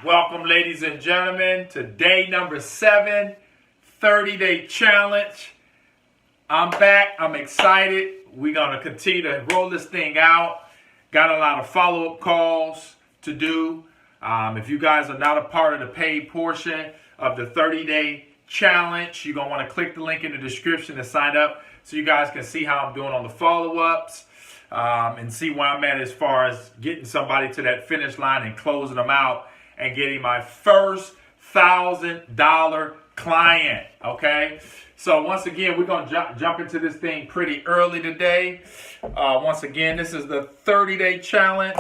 Welcome, ladies and gentlemen, to day number 7, 30-day challenge. I'm back. I'm excited. We're going to continue to roll this thing out. Got a lot of follow-up calls to do. If you guys are not a part of the paid portion of the 30-day challenge, you're going to want to click the link in the description to sign up so you guys can see how I'm doing on the follow-ups and see where I'm at as far as getting somebody to that finish line and closing them out and getting my first $1,000 client, okay? So once again, we're going to jump into this thing pretty early today. Once again, this is the 30-day challenge.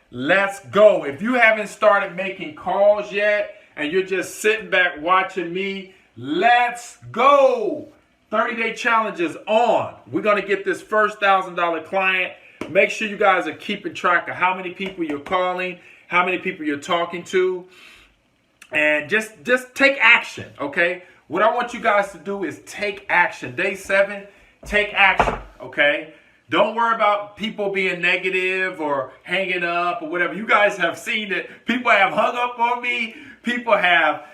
Let's go. If you haven't started making calls yet and you're just sitting back watching me, let's go. 30-day challenge is on. We're going to get this first $1,000 client. Make sure you guys are keeping track of how many people you're calling, how many people you're talking to, and just take action, okay? What I want you guys to do is take action. Day 7, take action, okay? Don't worry about people being negative or hanging up or whatever. You guys have seen that people have hung up on me. People have,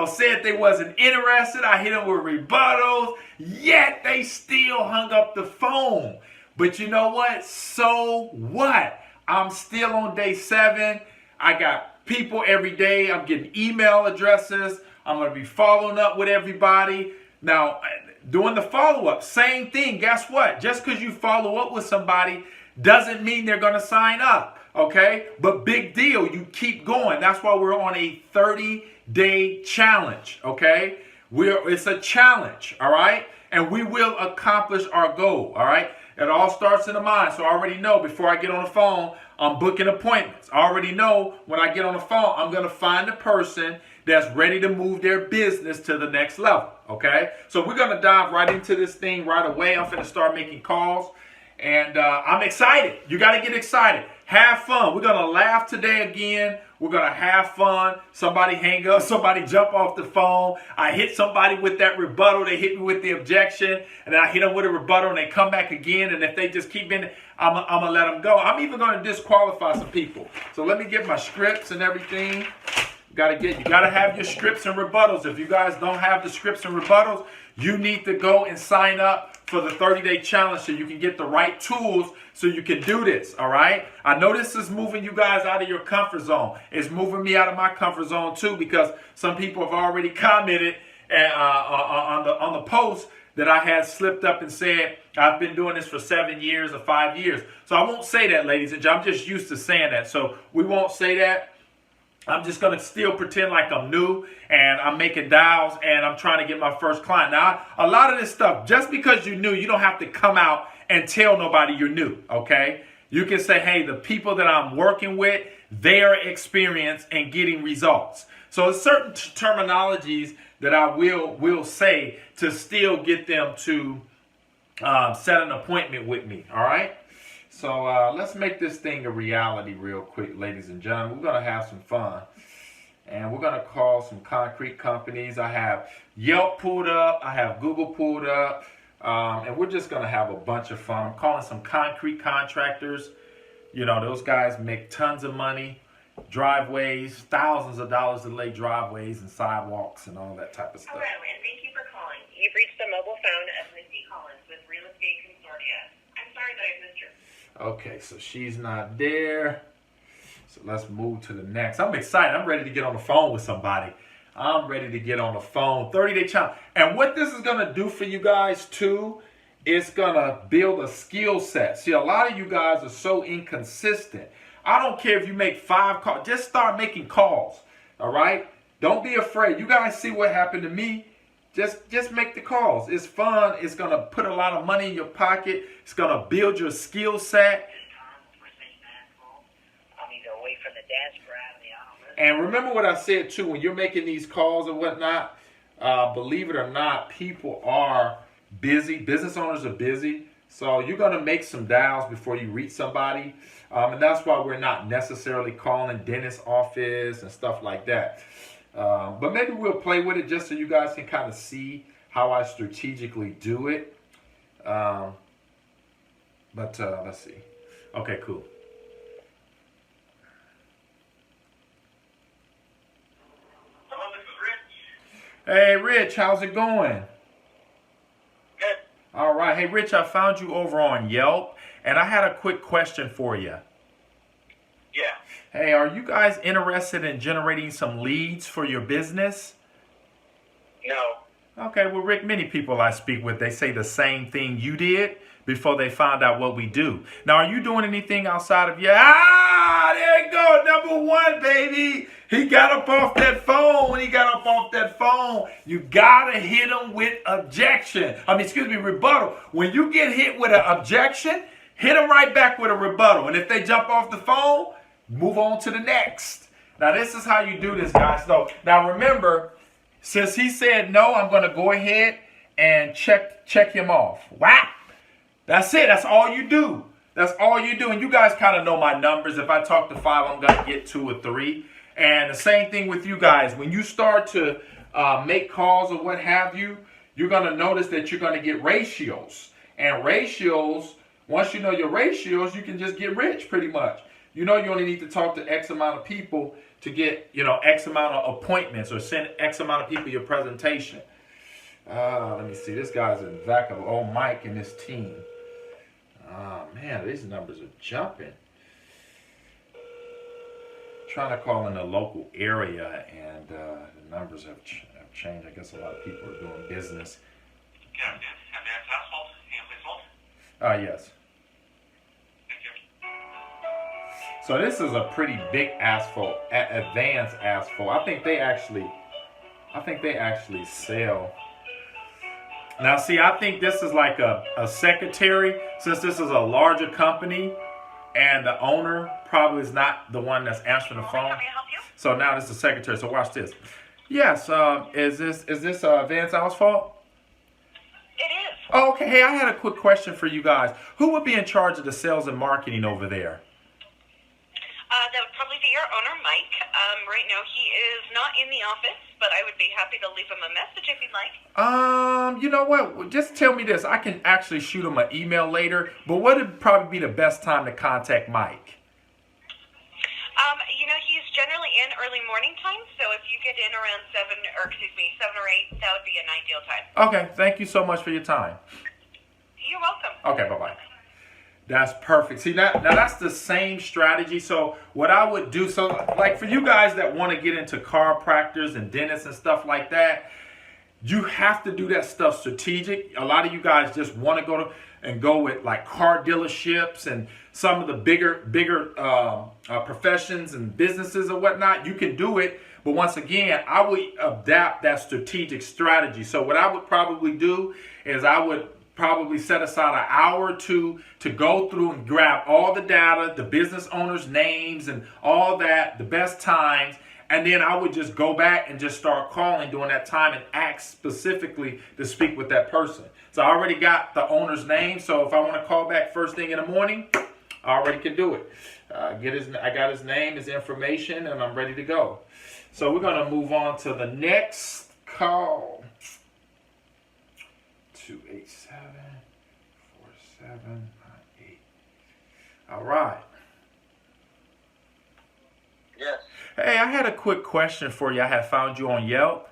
said they wasn't interested. I hit them with rebuttals, yet they still hung up the phone. But you know what? So what? I'm still on day 7. I got people every day. I'm getting email addresses. I'm going to be following up with everybody. Now, doing the follow-up, same thing. Guess what? Just because you follow up with somebody doesn't mean they're going to sign up, okay? But big deal, you keep going. That's why we're on a 30-day challenge, okay? It's a challenge, all right? And we will accomplish our goal, all right? It all starts in the mind. So I already know before I get on the phone, I'm booking appointments. I already know when I get on the phone, I'm going to find a person that's ready to move their business to the next level, okay? So we're going to dive right into this thing right away. I'm going to start making calls, and I'm excited. You got to get excited. Have fun. We're going to laugh today again. We're going to have fun. Somebody hang up. Somebody jump off the phone. I hit somebody with that rebuttal. They hit me with the objection, and then I hit them with a rebuttal, and they come back again, and if they just keep in it, I'm going to let them go. I'm even going to disqualify some people. So let me get my scripts and everything. You got to have your scripts and rebuttals. If you guys don't have the scripts and rebuttals, you need to go and sign up for the 30-day challenge so you can get the right tools so you can do this, all right? I know this is moving you guys out of your comfort zone. It's moving me out of my comfort zone too, because some people have already commented on the post that I had slipped up and said, I've been doing this for 7 years or 5 years. So I won't say that, ladies and gentlemen. I'm just used to saying that. So we won't say that. I'm just going to still pretend like I'm new and I'm making dials and I'm trying to get my first client. Now, a lot of this stuff, just because you're new, you don't have to come out and tell nobody you're new, okay? You can say, hey, the people that I'm working with, they are experienced and getting results. So there's certain terminologies that I will say to still get them to set an appointment with me, all right? So let's make this thing a reality real quick, ladies and gentlemen. We're going to have some fun. And we're going to call some concrete companies. I have Yelp pulled up. I have Google pulled up. And we're just going to have a bunch of fun. I'm calling some concrete contractors. Those guys make tons of money. Driveways, thousands of dollars to lay driveways and sidewalks and all that type of stuff. Hello, and thank you for calling. You've reached the mobile phone of Missy Collins with Real Estate Consortia. I'm sorry that I've missed your... Okay, so she's not there. So let's move to the next. I'm excited. I'm ready to get on the phone with somebody. I'm ready to get on the phone. 30-day challenge. And what this is going to do for you guys, too, it's going to build a skill set. See, a lot of you guys are so inconsistent. I don't care if you make 5 calls. Just start making calls, all right? Don't be afraid. You guys see what happened to me. Just make the calls. It's fun. It's going to put a lot of money in your pocket. It's going to build your skill set. And remember what I said, too, when you're making these calls and whatnot, believe it or not, people are busy. Business owners are busy. So you're going to make some dials before you reach somebody. And that's why we're not necessarily calling dentist office and stuff like that. But maybe we'll play with it just so you guys can kind of see how I strategically do it. Let's see. Okay, cool. Hey, Rich, how's it going? Good. All right. Hey, Rich, I found you over on Yelp, and I had a quick question for you. Yeah. Hey, are you guys interested in generating some leads for your business? No. Okay, well, Rick, many people I speak with, they say the same thing you did before they found out what we do. Now, are you doing anything outside of there you go, number one, baby. He got up off that phone. When he got up off that phone, you gotta hit him with rebuttal. When you get hit with an objection, hit them right back with a rebuttal. And if they jump off the phone, move on to the next. Now, this is how you do this, guys. So, now remember, since he said no, I'm going to go ahead and check him off. Wow. That's it. That's all you do. That's all you do. And you guys kind of know my numbers. If I talk to 5, I'm going to get 2 or 3. And the same thing with you guys. When you start to make calls or what have you, you're going to notice that you're going to get ratios. And ratios, once you know your ratios, you can just get rich pretty much. You know you only need to talk to X amount of people to get, X amount of appointments or send X amount of people your presentation. Let me see. This guy's in the back of Mike and his team. Oh, man, these numbers are jumping. Trying to call in the local area, and the numbers have changed. I guess a lot of people are doing business. Yeah, advanced asphalt, Yes. Thank you. So this is a pretty big asphalt, advanced asphalt. I think they actually sell. Now, see, I think this is like a secretary, since this is a larger company, and the owner probably is not the one that's answering the phone. How may I help you? So now this is the secretary. So watch this. Yes, is this advanced asphalt? It is. Oh, okay. Hey, I had a quick question for you guys. Who would be in charge of the sales and marketing over there? That would probably be your owner, Mike. Right now he is not in the office, but I would be happy to leave him a message if you'd like. You know what? Just tell me this. I can actually shoot him an email later, but what would probably be the best time to contact Mike? He's generally in early morning time, so if you get in around 7 or 8, that would be an ideal time. Okay. Thank you so much for your time. You're welcome. Okay. Bye-bye. That's perfect. See, now that's the same strategy. So what I would do, so like for you guys that want to get into chiropractors and dentists and stuff like that, you have to do that stuff strategic. A lot of you guys just want to go with like car dealerships and some of the bigger professions and businesses or whatnot. You can do it. But once again, I would adapt that strategic strategy. So what I would probably do is I would probably set aside an hour or two to go through and grab all the data, the business owners' names and all that, the best times, and then I would just go back and just start calling during that time and ask specifically to speak with that person. So I already got the owner's name, so if I want to call back first thing in the morning, I already can do it. I got his name, his information, and I'm ready to go. So we're going to move on to the next call. 287-4798. All right. Yes. Hey, I had a quick question for you. I had found you on Yelp.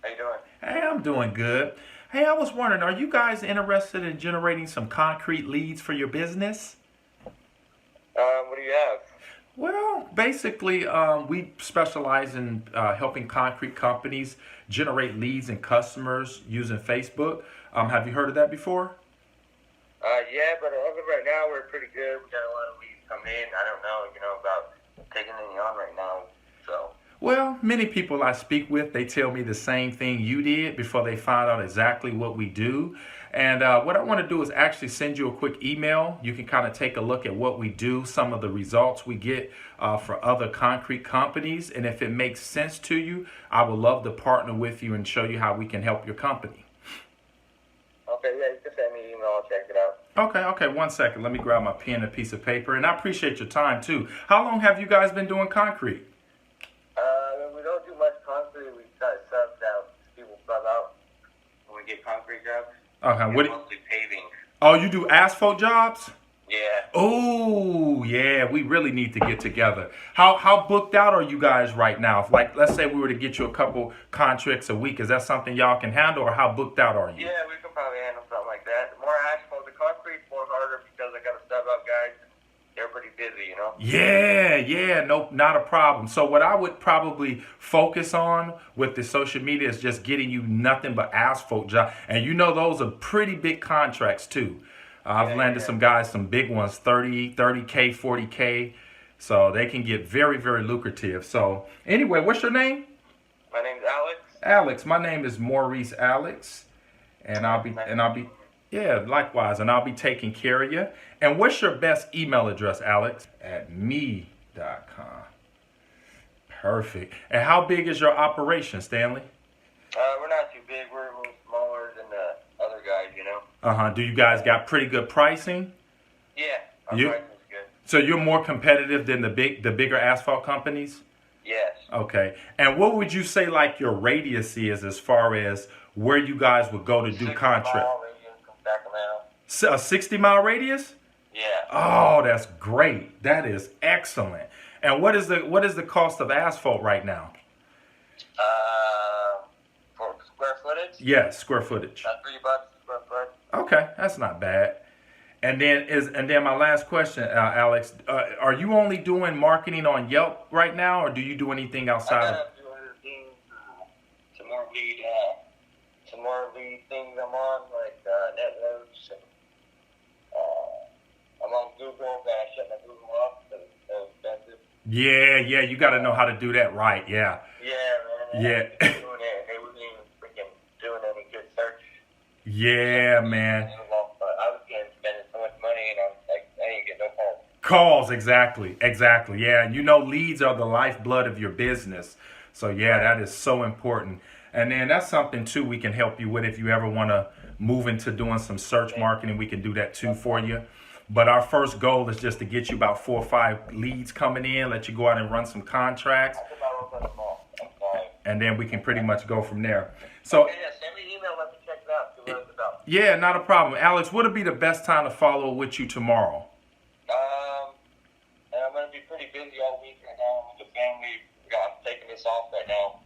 How you doing? Hey, I'm doing good. Hey, I was wondering, are you guys interested in generating some concrete leads for your business? What do you have? Well, basically, we specialize in helping concrete companies generate leads and customers using Facebook. Have you heard of that before? Yeah, but as of right now, we're pretty good. We got a lot of leads coming in. I don't know, about taking any on right now. So. Well, many people I speak with, they tell me the same thing you did before they find out exactly what we do. And what I want to do is actually send you a quick email. You can kind of take a look at what we do, some of the results we get for other concrete companies. And if it makes sense to you, I would love to partner with you and show you how we can help your company. Okay, yeah, you can send me an email. I'll check it out. Okay, 1 second. Let me grab my pen and a piece of paper. And I appreciate your time, too. How long have you guys been doing concrete? We don't do much concrete. We kind of sub out. People sub out when we get concrete jobs. Okay, Mostly paving. Oh, you do asphalt jobs? Yeah. Oh, yeah, we really need to get together. How booked out are you guys right now? If, like, let's say we were to get you a couple contracts a week, is that something y'all can handle, or how booked out are you? Yeah, we could probably handle something like that. The more asphalt, the concrete's more harder because I got to sub out guys. They're pretty busy, you know? Yeah, no, not a problem. So what I would probably focus on with the social media is just getting you nothing but asphalt job. And you know those are pretty big contracts too. I've landed some guys, some big ones, 30K, 40K. So they can get very, very lucrative. So anyway, what's your name? My name's Alex. Alex. My name is Maurice Alex. And I'll be yeah, likewise. And I'll be taking care of you. And what's your best email address, Alex? At me.com. Perfect. And how big is your operation, Stanley? We're not too big. We're a little smaller than the other guys, you know? Do you guys got pretty good pricing? Yeah, our pricing's good. So you're more competitive than the bigger asphalt companies? Yes. Okay. And what would you say like your radius is as far as where you guys would go to do contract? 60-mile radius, A 60-mile radius? Yeah. Oh, that's great. That is excellent. And what is the cost of asphalt right now? For square footage? Yes, square footage. About $3 a square foot. Okay, that's not bad. And then my last question, Alex, are you only doing marketing on Yelp right now, or do you do anything outside? I gotta do other things, some more lead things I'm on, like NetNotes. And, I'm on Google, but I shut my Google off because it's so expensive. Yeah, you got to know how to do that right. Yeah. Yeah, man. Yeah. They wasn't even freaking doing any good search. Yeah, man. I was spending so much money, and I didn't get no calls. Calls, exactly. Yeah, and you know leads are the lifeblood of your business. So yeah, that is so important. And then that's something too we can help you with if you ever want to move into doing some search marketing. We can do that too for you. But our first goal is just to get you about 4 or 5 leads coming in, let you go out and run some contracts, and then we can pretty much go from there. So yeah, send me an email, let me check it out, see what it's about. Yeah, not a problem. Alex, what would be the best time to follow with you tomorrow? And I'm going to be pretty busy all week right now with the family. I'm taking this off right now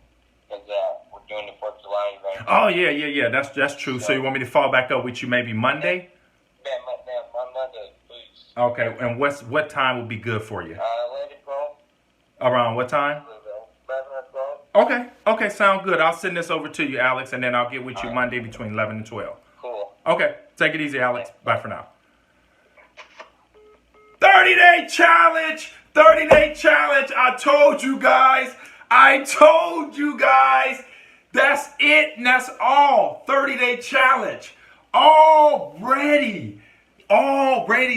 because we're doing the 4th of July right now. Oh, yeah. That's true. So you want me to follow back up with you maybe Monday? Yeah, Monday, please. Okay, and what time would be good for you? 11, 12. Around what time? 11 or 12. Okay, sound good. I'll send this over to you, Alex, and then I'll get with you Monday between 11 and 12. Cool. Okay, take it easy, Alex. Bye for now. 30-day challenge! 30-day challenge! I told you guys! That's it and that's all. 30-day challenge. Already,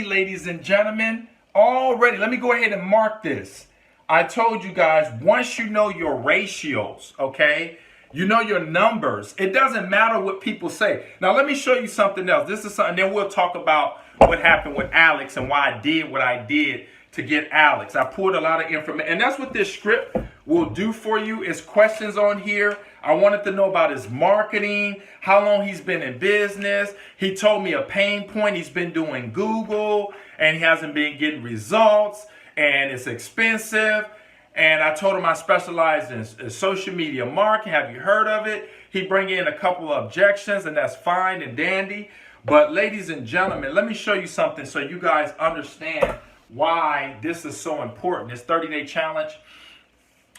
ladies and gentlemen. Already. Let me go ahead and mark this. I told you guys, once you know your ratios, okay? You know your numbers. It doesn't matter what people say. Now, let me show you something else. This is something, then we'll talk about what happened with Alex and why I did what I did to get Alex. I pulled a lot of information. And that's what this script will do for you is questions on here. I wanted to know about his marketing, how long he's been in business. He told me a pain point. He's been doing Google and he hasn't been getting results and it's expensive. And I told him I specialize in social media marketing. Have you heard of it? He bring in a couple of objections, and that's fine and dandy. But ladies and gentlemen, let me show you something so you guys understand why this is so important. This 30-day challenge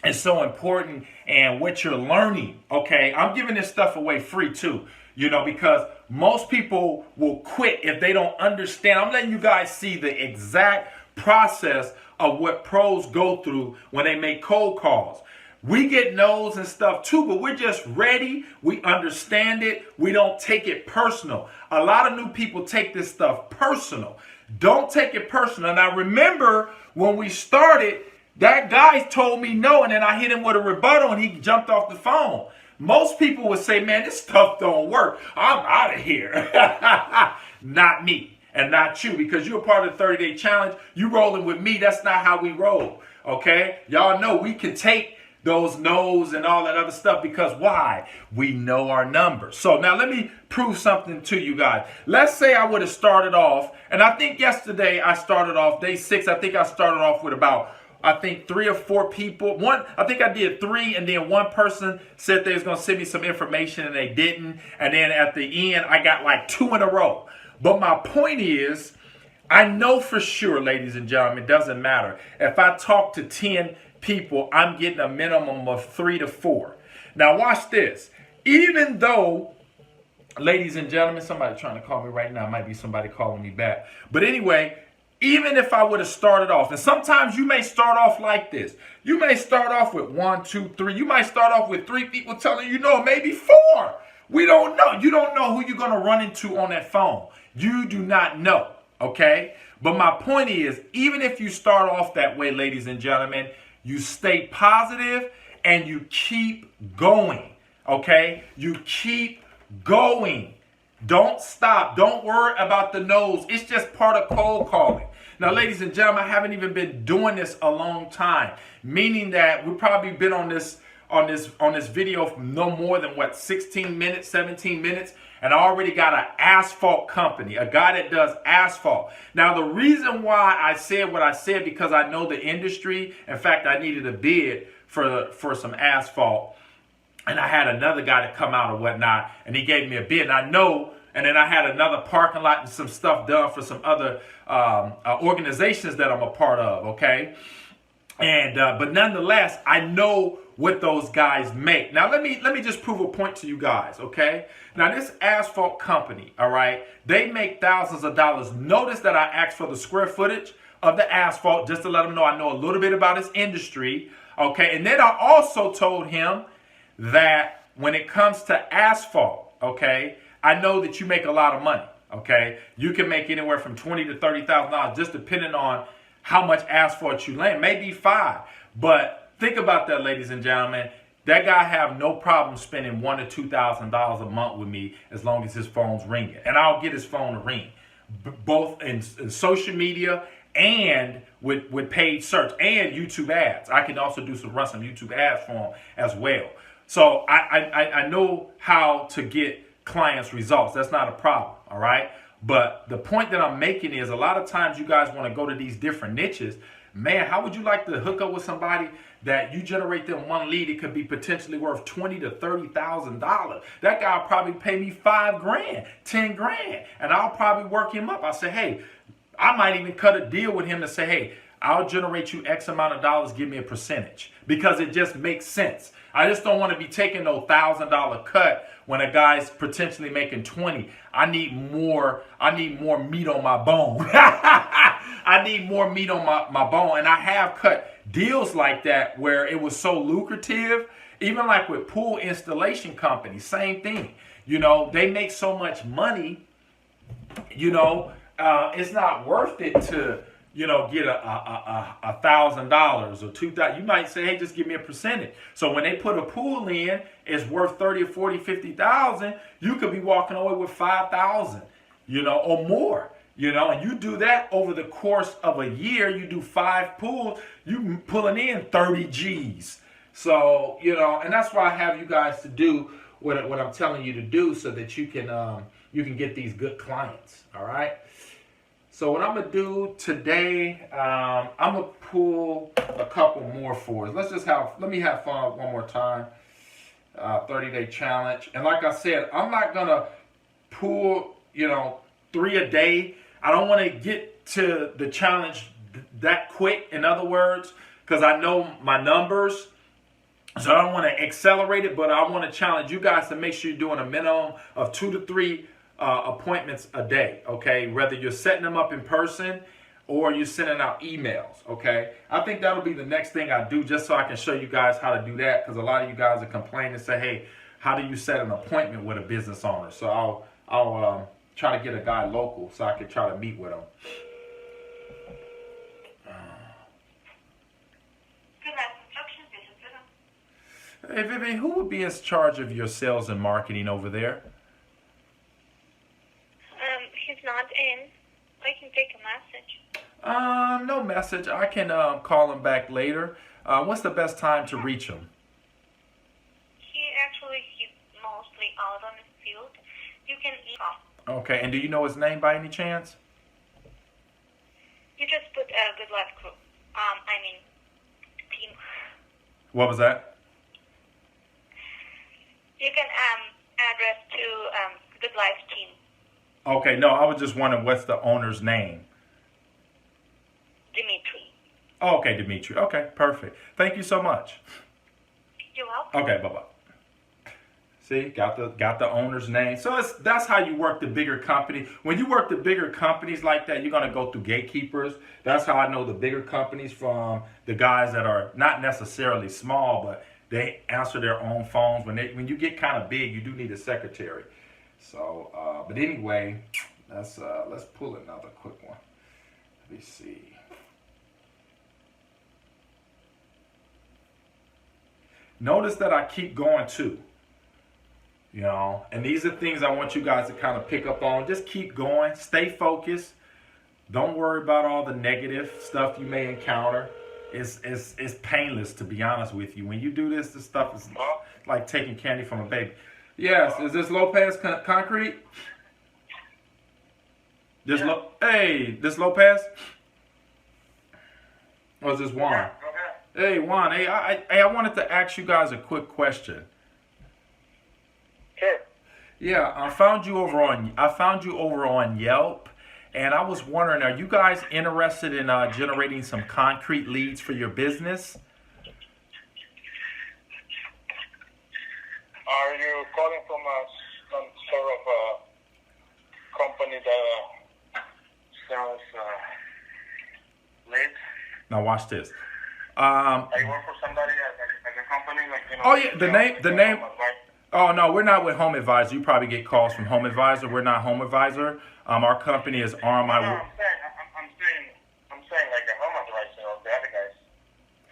is so important and what you're learning, okay? I'm giving this stuff away free too, because most people will quit if they don't understand. I'm letting you guys see the exact process of what pros go through when they make cold calls. We get no's and stuff too, but we're just ready. We understand it. We don't take it personal. A lot of new people take this stuff personal. Don't take it personal. And I remember when we started, that guy told me no, and then I hit him with a rebuttal and he jumped off the phone. Most people would say, man, this stuff don't work. I'm out of here. Not me. And not you, because you're part of the 30-day challenge. You rolling with me. That's not how we roll, okay? Y'all know we can take those no's and all that other stuff, because why? We know our numbers. So now let me prove something to you guys. Let's say I would have started off, and I think yesterday I started off day 6. I think I started off with about 3 or 4 people. I think I did 3, and then one person said they was going to send me some information and they didn't. And then at the end, I got like 2 in a row. But my point is, I know for sure, ladies and gentlemen, it doesn't matter. If I talk to 10 people, I'm getting a minimum of 3 to 4. Now watch this. Even though, ladies and gentlemen, somebody trying to call me right now. Might be somebody calling me back. But anyway, even if I would have started off, and sometimes you may start off like this. You may start off with 1, 2, 3. You might start off with 3 people telling you no, maybe 4. We don't know. You don't know who you're going to run into on that phone. You do not know, okay? But my point is, even if you start off that way, ladies and gentlemen, you stay positive and you keep going, okay? You keep going. Don't stop. Don't worry about the no's. It's just part of cold calling. Now, ladies and gentlemen, I haven't even been doing this a long time, meaning that we've probably been on this video for no more than 16 minutes, 17 minutes. And I already got an asphalt company, a guy that does asphalt. Now, the reason why I said what I said, because I know the industry. In fact, I needed a bid for some asphalt. And I had another guy to come out or whatnot, and he gave me a bid. And I know, and then I had another parking lot and some stuff done for some other organizations that I'm a part of, okay? And but nonetheless, I know what those guys make. Now, let me just prove a point to you guys, okay? Now, this asphalt company, all right, they make thousands of dollars. Notice that I asked for the square footage of the asphalt just to let them know I know a little bit about his industry, okay? And then I also told him that when it comes to asphalt, okay, I know that you make a lot of money, okay? You can make anywhere from $20,000 to $30,000 just depending on how much asphalt you lay, maybe 5. But think about that, ladies and gentlemen. That guy have no problem spending $1,000 to $2,000 a month with me as long as his phone's ringing. And I'll get his phone to ring, both in social media and with paid search and YouTube ads. I can also run some YouTube ads for him as well. So I know how to get clients results. That's not a problem, all right? But the point that I'm making is a lot of times you guys want to go to these different niches. Man, how would you like to hook up with somebody that you generate them one lead? It could be potentially worth $20,000 to $30,000. That guy will probably pay me $5,000, $10,000, and I'll probably work him up. I say, hey, I might even cut a deal with him to say, hey, I'll generate you X amount of dollars, give me a percentage, because it just makes sense. I just don't want to be taking no $1,000 cut when a guy's potentially making 20. I need more meat on my bone. I need more meat on my bone. And I have cut deals like that where it was so lucrative. Even like with pool installation companies, same thing. You know, they make so much money, you know, it's not worth it to, you know, get $1,000 or $2,000. You might say, hey, just give me a percentage. So when they put a pool in, it's worth 30 or 40, 50,000. You could be walking away with 5,000, you know, or more, you know, and you do that over the course of a year. You do 5 pools, you pulling in 30 G's. So, you know, and that's why I have you guys to do what I'm telling you to do, so that you can get these good clients. All right. So what I'm going to do today, I'm going to pull a couple more for us. Let me have fun one more time. 30-day challenge. And like I said, I'm not going to pull, you know, 3 a day. I don't want to get to the challenge that quick, in other words, because I know my numbers. So I don't want to accelerate it, but I want to challenge you guys to make sure you're doing a minimum of 2 to 3 appointments a day, okay? Whether you're setting them up in person or you're sending out emails, okay? I think that'll be the next thing I do, just so I can show you guys how to do that, because a lot of you guys are complaining and say, hey, how do you set an appointment with a business owner? So I'll try to get a guy local so I can try to meet with him. Hey, Vivian, who would be in charge of your sales and marketing over there? He's not in. I can take a message. No message. I can call him back later. What's the best time to reach him? He's mostly out on the field. You can email. Okay, and do you know his name by any chance? You just put good luck crew. Team. What was that? You can address to Good Life team. Okay, no, I was just wondering what's the owner's name. Dimitri. Oh, okay, Dimitri. Okay, perfect. Thank you so much. You're welcome. Okay, bye-bye. See, got the owner's name. So that's how you work the bigger company. When you work the bigger companies like that, you're gonna go through gatekeepers. That's how I know the bigger companies from the guys that are not necessarily small, but they answer their own phones. When you get kind of big, you do need a secretary. So, but anyway, let's pull another quick one. Let me see. Notice that I keep going too. You know, and these are things I want you guys to kind of pick up on. Just keep going. Stay focused. Don't worry about all the negative stuff you may encounter. It's painless, to be honest with you. When you do this stuff is like taking candy from a baby. Yes, is this Lopez Concrete? This this Lopez? Or is this Juan? Yeah, Hey Juan, I wanted to ask you guys a quick question. sure. Yeah, I found you over on Yelp, and I was wondering, are you guys interested in generating some concrete leads for your business? Are you calling from some sort of company that sells leads? Now watch this. Are you work for somebody as a company, like, you know? Oh yeah, the name. Oh no, we're not with Home Advisor. You probably get calls from Home Advisor. We're not Home Advisor. Our company is RMI. No, I'm saying like a home advisor or the other guys,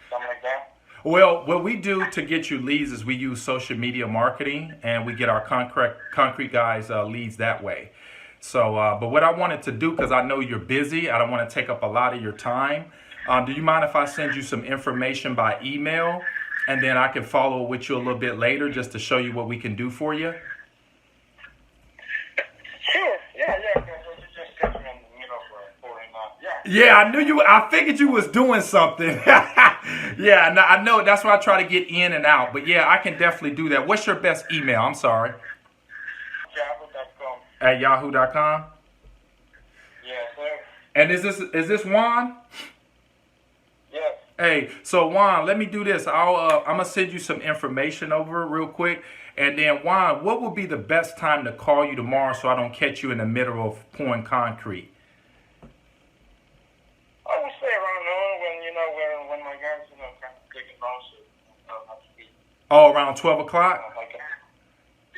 something like that. Well, what we do to get you leads is we use social media marketing, and we get our concrete guys leads that way. So, but what I wanted to do, because I know you're busy, I don't want to take up a lot of your time. Do you mind if I send you some information by email, and then I can follow with you a little bit later just to show you what we can do for you? Sure. Yeah. You just catch me in the middle for Yeah, I knew you. I figured you was doing something. Yeah, no, I know. That's why I try to get in and out. But yeah, I can definitely do that. What's your best email? I'm sorry. Yahoo.com. At yahoo.com. Yes, sir. And is this Juan? Yes. Hey, so Juan, let me do this. I'm gonna send you some information over real quick, and then Juan, what would be the best time to call you tomorrow so I don't catch you in the middle of pouring concrete? I would say around noon when my guys kind of taking notes. Oh, around 12 o'clock.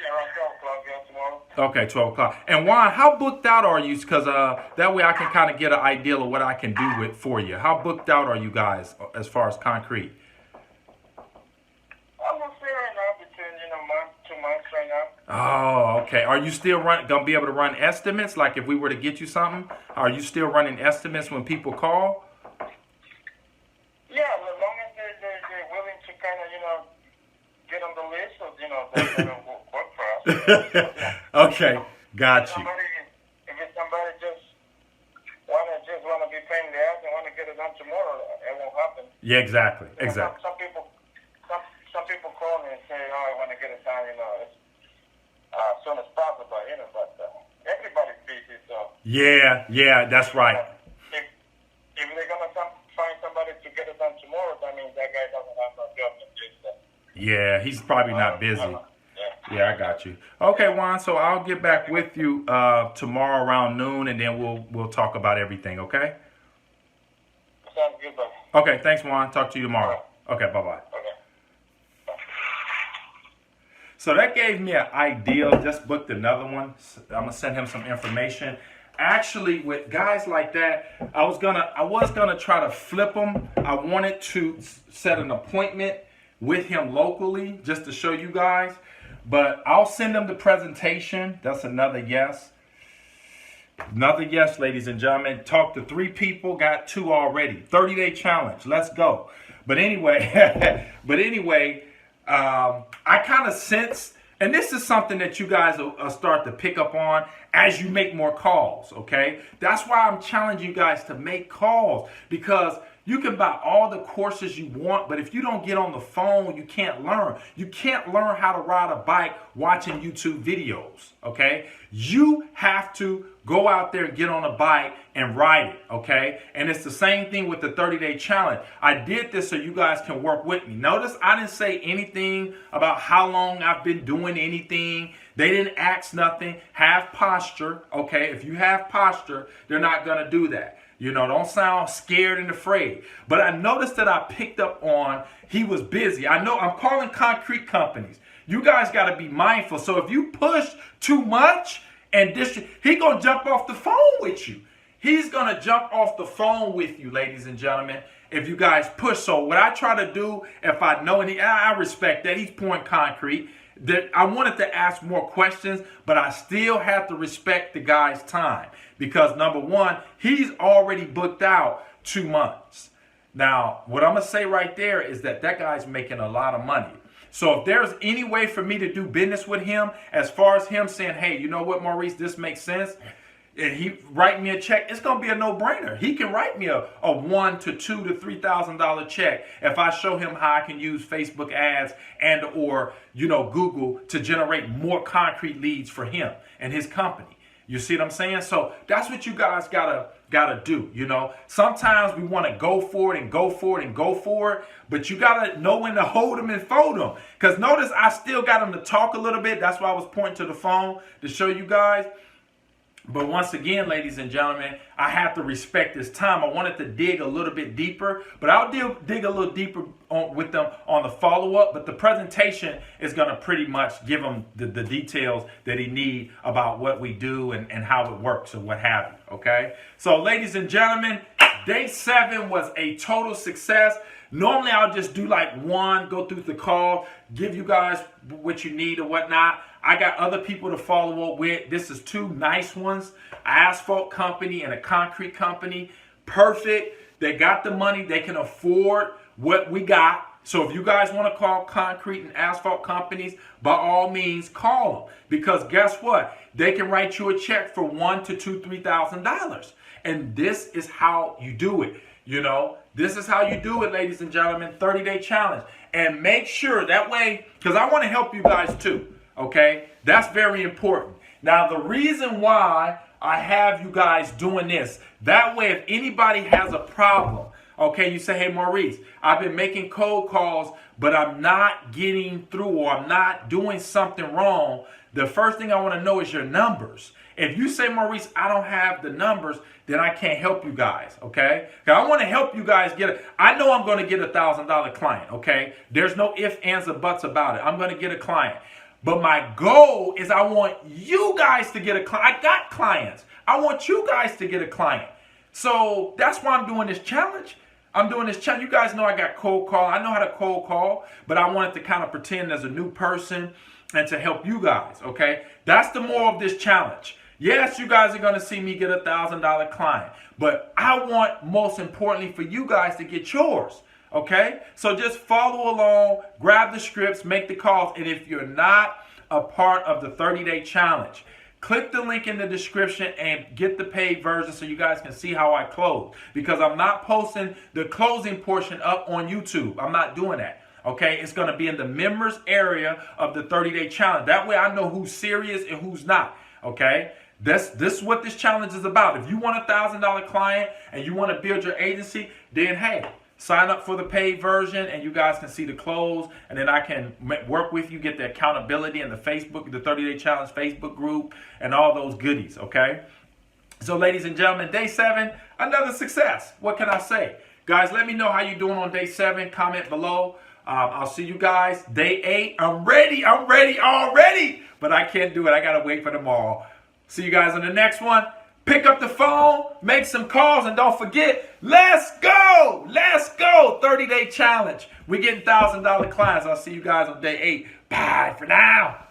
Around 12 o'clock, yeah, tomorrow. Okay, 12 o'clock. And Juan, how booked out are you? Because that way I can kind of get an idea of what I can do for you. How booked out are you guys as far as concrete? I would say right now between 2 months right now. Oh, okay. Are you still gonna be able to run estimates? Like if we were to get you something, are you still running estimates when people call? Yeah, as long as they're willing to kind of get on the list, so that'll work for us. Yeah. Okay, got you. If it's somebody just wanna be paying the ass and want to get it done tomorrow, it won't happen. Yeah, exactly. Some people call me and say, "Oh, I want to get it done, as soon as possible." But everybody's busy, so. Yeah, that's right. If they're gonna find somebody to get it done tomorrow, that means that guy doesn't have no job to do that. Yeah, he's probably not busy. Yeah, I got you. Okay, Juan. So I'll get back with you tomorrow around noon, and then we'll talk about everything. Okay. Sounds good, buddy. Okay. Thanks, Juan. Talk to you tomorrow. Okay. Bye bye. Okay. So that gave me an idea. Just booked another one. I'm gonna send him some information. Actually, with guys like that, I was gonna try to flip them. I wanted to set an appointment with him locally just to show you guys. But I'll send them the presentation. That's another yes. Another yes, ladies and gentlemen. Talked to 3 people, got 2 already. 30-day challenge. Let's go. But anyway, I kind of sense, and this is something that you guys will start to pick up on as you make more calls, okay? That's why I'm challenging you guys to make calls, because you can buy all the courses you want, but if you don't get on the phone, you can't learn. You can't learn how to ride a bike watching YouTube videos, okay? You have to go out there and get on a bike and ride it, okay? And it's the same thing with the 30-day challenge. I did this so you guys can work with me. Notice I didn't say anything about how long I've been doing anything. They didn't ask nothing. Have posture, okay? If you have posture, they're not going to do that. You know, don't sound scared and afraid. But I noticed that I picked up on he was busy. I know I'm calling concrete companies. You guys got to be mindful. So if you push too much and he going to jump off the phone with you. He's going to jump off the phone with you, ladies and gentlemen, if you guys push. So what I try to do, if I know, and I respect that, he's pouring concrete, that I wanted to ask more questions, but I still have to respect the guy's time. Because number one, he's already booked out 2 months. Now, what I'm going to say right there is that guy's making a lot of money. So if there's any way for me to do business with him, as far as him saying, hey, you know what, Maurice, this makes sense, and he write me a check, it's going to be a no-brainer. He can write me a $1,000 to $2,000 to $3,000 check if I show him how I can use Facebook ads and or, Google to generate more concrete leads for him and his company. You see what I'm saying? So that's what you guys gotta do. Sometimes we want to go for it and go for it and go for it, but you gotta know when to hold them and fold them. Because notice I still got them to talk a little bit. That's why I was pointing to the phone to show you guys. But once again, ladies and gentlemen, I have to respect this time. I wanted to dig a little bit deeper, but I'll dig a little deeper with them on the follow-up. But the presentation is going to pretty much give them the details that he need about what we do and how it works and what have you, okay? So, ladies and gentlemen, day 7 was a total success. Normally, I'll just do like one, go through the call, give you guys what you need or whatnot. I got other people to follow up with. This is 2 nice ones, asphalt company and a concrete company. Perfect. They got the money. They can afford what we got. So if you guys want to call concrete and asphalt companies, by all means, call them. Because guess what? They can write you a check for $1,000 to $2,000, $3,000. And this is how you do it. This is how you do it, ladies and gentlemen. 30-day challenge. And make sure that way, because I want to help you guys too. Okay, that's very important. Now, the reason why I have you guys doing this, that way, if anybody has a problem, okay, you say, hey, Maurice, I've been making cold calls, but I'm not getting through or I'm not doing something wrong. The first thing I want to know is your numbers. If you say, Maurice, I don't have the numbers, then I can't help you guys, okay? Because I want to help you guys I know I'm going to get a $1,000 client, okay? There's no ifs, ands, or buts about it. I'm going to get a client. But my goal is I want you guys to get a client. I got clients. I want you guys to get a client. So that's why I'm doing this challenge. You guys know I got cold call. I know how to cold call, but I wanted to kind of pretend as a new person and to help you guys, okay? That's the moral of this challenge. Yes, you guys are going to see me get a $1,000 client, but I want, most importantly, for you guys to get yours. Okay, so just follow along, grab the scripts, make the calls. And if you're not a part of the 30-day challenge, click the link in the description and get the paid version so you guys can see how I close. Because I'm not posting the closing portion up on YouTube. I'm not doing that. Okay, it's going to be in the members area of the 30-day challenge. That way I know who's serious and who's not. Okay, this is what this challenge is about. If you want a $1,000 client and you want to build your agency, then hey, sign up for the paid version and you guys can see the close, and then I can work with you, get the accountability and the 30-day challenge Facebook group and all those goodies, okay? So ladies and gentlemen, day 7, another success. What can I say? Guys, let me know how you're doing on day 7. Comment below. I'll see you guys day 8. I'm ready already, but I can't do it. I got to wait for tomorrow. See you guys on the next one. Pick up the phone, make some calls, and don't forget, let's go! 30-day challenge. We're getting $1,000 clients. I'll see you guys on day 8. Bye for now.